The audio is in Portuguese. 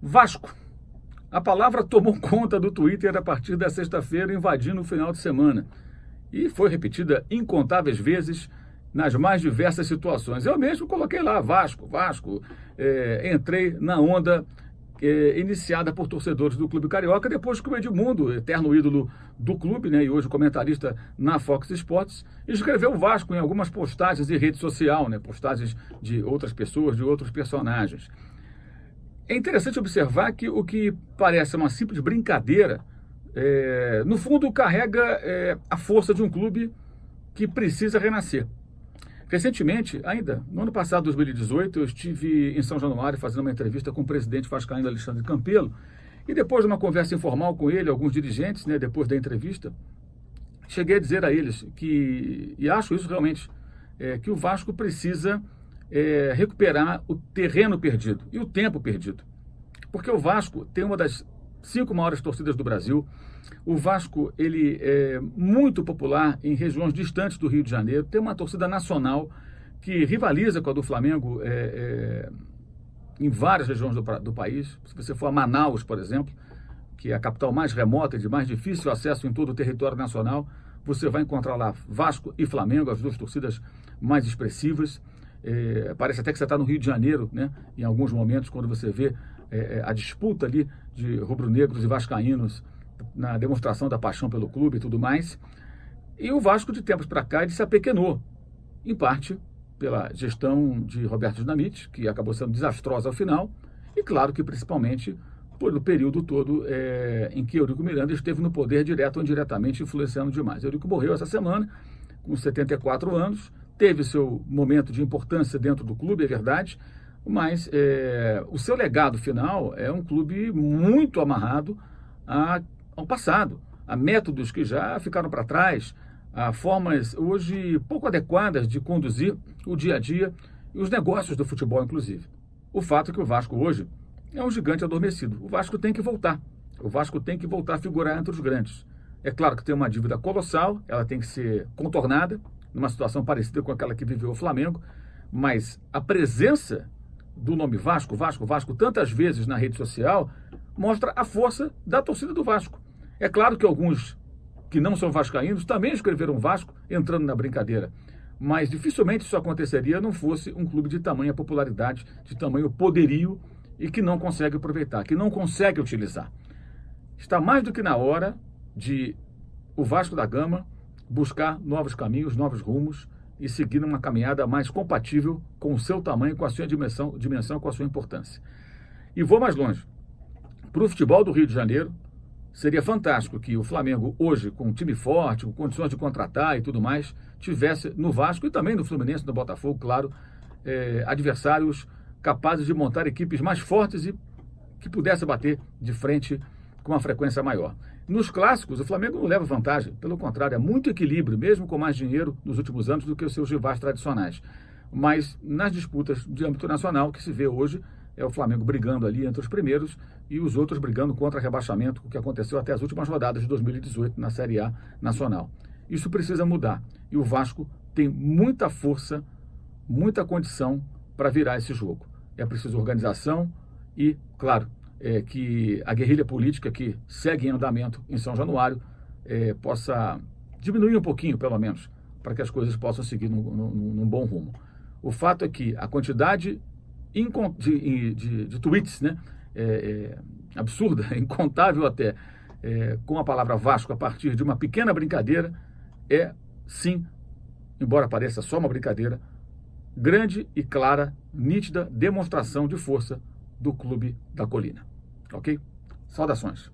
Vasco. A palavra tomou conta do Twitter a partir da sexta-feira, invadindo o final de semana. E foi repetida incontáveis vezes nas mais diversas situações. Eu mesmo coloquei lá, Vasco. Entrei na onda iniciada por torcedores do Clube Carioca, depois que o Edmundo, eterno ídolo do clube, né, e hoje comentarista na Fox Sports, escreveu Vasco em algumas postagens em rede social, né, postagens de outras pessoas, de outros personagens. É interessante observar que o que parece uma simples brincadeira, no fundo carrega a força de um clube que precisa renascer. Recentemente, ainda no ano passado, 2018, eu estive em São Januário fazendo uma entrevista com o presidente vascaíno Alexandre Campelo, e depois de uma conversa informal com ele, alguns dirigentes, né, depois da entrevista, cheguei a dizer a eles que, e acho isso realmente, que o Vasco precisa recuperar o terreno perdido e o tempo perdido. Porque o Vasco tem uma das 5 maiores torcidas do Brasil. O Vasco, ele é muito popular em regiões distantes do Rio de Janeiro. Tem uma torcida nacional que rivaliza com a do Flamengo em várias regiões do país. Se você for a Manaus, por exemplo, que é a capital mais remota e de mais difícil acesso em todo o território nacional, você vai encontrar lá Vasco e Flamengo, as duas torcidas mais expressivas. Parece até que você está no Rio de Janeiro, né? Em alguns momentos, quando você vê a disputa ali de rubro-negros e vascaínos na demonstração da paixão pelo clube e tudo mais. E o Vasco, de tempos para cá, ele se apequenou, em parte pela gestão de Roberto Dinamite, que acabou sendo desastrosa ao final, e claro que principalmente pelo período todo em que Eurico Miranda esteve no poder direto ou indiretamente, influenciando demais. Eurico morreu essa semana, com 74 anos, teve seu momento de importância dentro do clube, é verdade, mas o seu legado final é um clube muito amarrado ao passado, a métodos que já ficaram para trás, a formas hoje pouco adequadas de conduzir o dia a dia e os negócios do futebol, inclusive. O fato é que o Vasco hoje é um gigante adormecido. O Vasco tem que voltar. O Vasco tem que voltar a figurar entre os grandes. É claro que tem uma dívida colossal, ela tem que ser contornada, numa situação parecida com aquela que viveu o Flamengo, mas a presença do nome Vasco, tantas vezes na rede social, mostra a força da torcida do Vasco. É claro que alguns que não são vascaínos também escreveram Vasco entrando na brincadeira, mas dificilmente isso aconteceria não fosse um clube de tamanha popularidade, de tamanho poderio e que não consegue aproveitar, que não consegue utilizar. Está mais do que na hora de o Vasco da Gama buscar novos caminhos, novos rumos e seguir uma caminhada mais compatível com o seu tamanho, com a sua dimensão, com a sua importância. E vou mais longe. Para o futebol do Rio de Janeiro, seria fantástico que o Flamengo hoje, com um time forte, com condições de contratar e tudo mais, tivesse no Vasco e também no Fluminense, no Botafogo, claro, adversários capazes de montar equipes mais fortes e que pudesse bater de frente com uma frequência maior. Nos clássicos, o Flamengo não leva vantagem, pelo contrário, é muito equilíbrio, mesmo com mais dinheiro nos últimos anos do que os seus rivais tradicionais. Mas nas disputas de âmbito nacional, que se vê hoje, é o Flamengo brigando ali entre os primeiros e os outros brigando contra rebaixamento, o que aconteceu até as últimas rodadas de 2018 na Série A nacional. Isso precisa mudar e o Vasco tem muita força, muita condição para virar esse jogo. É preciso organização e, claro, que a guerrilha política que segue em andamento em São Januário possa diminuir um pouquinho, pelo menos, para que as coisas possam seguir num bom rumo. O fato é que a quantidade de tweets, né, absurda, incontável até, com a palavra Vasco a partir de uma pequena brincadeira, sim, embora pareça só uma brincadeira, grande e clara, nítida demonstração de força do Clube da Colina. Ok? Saudações.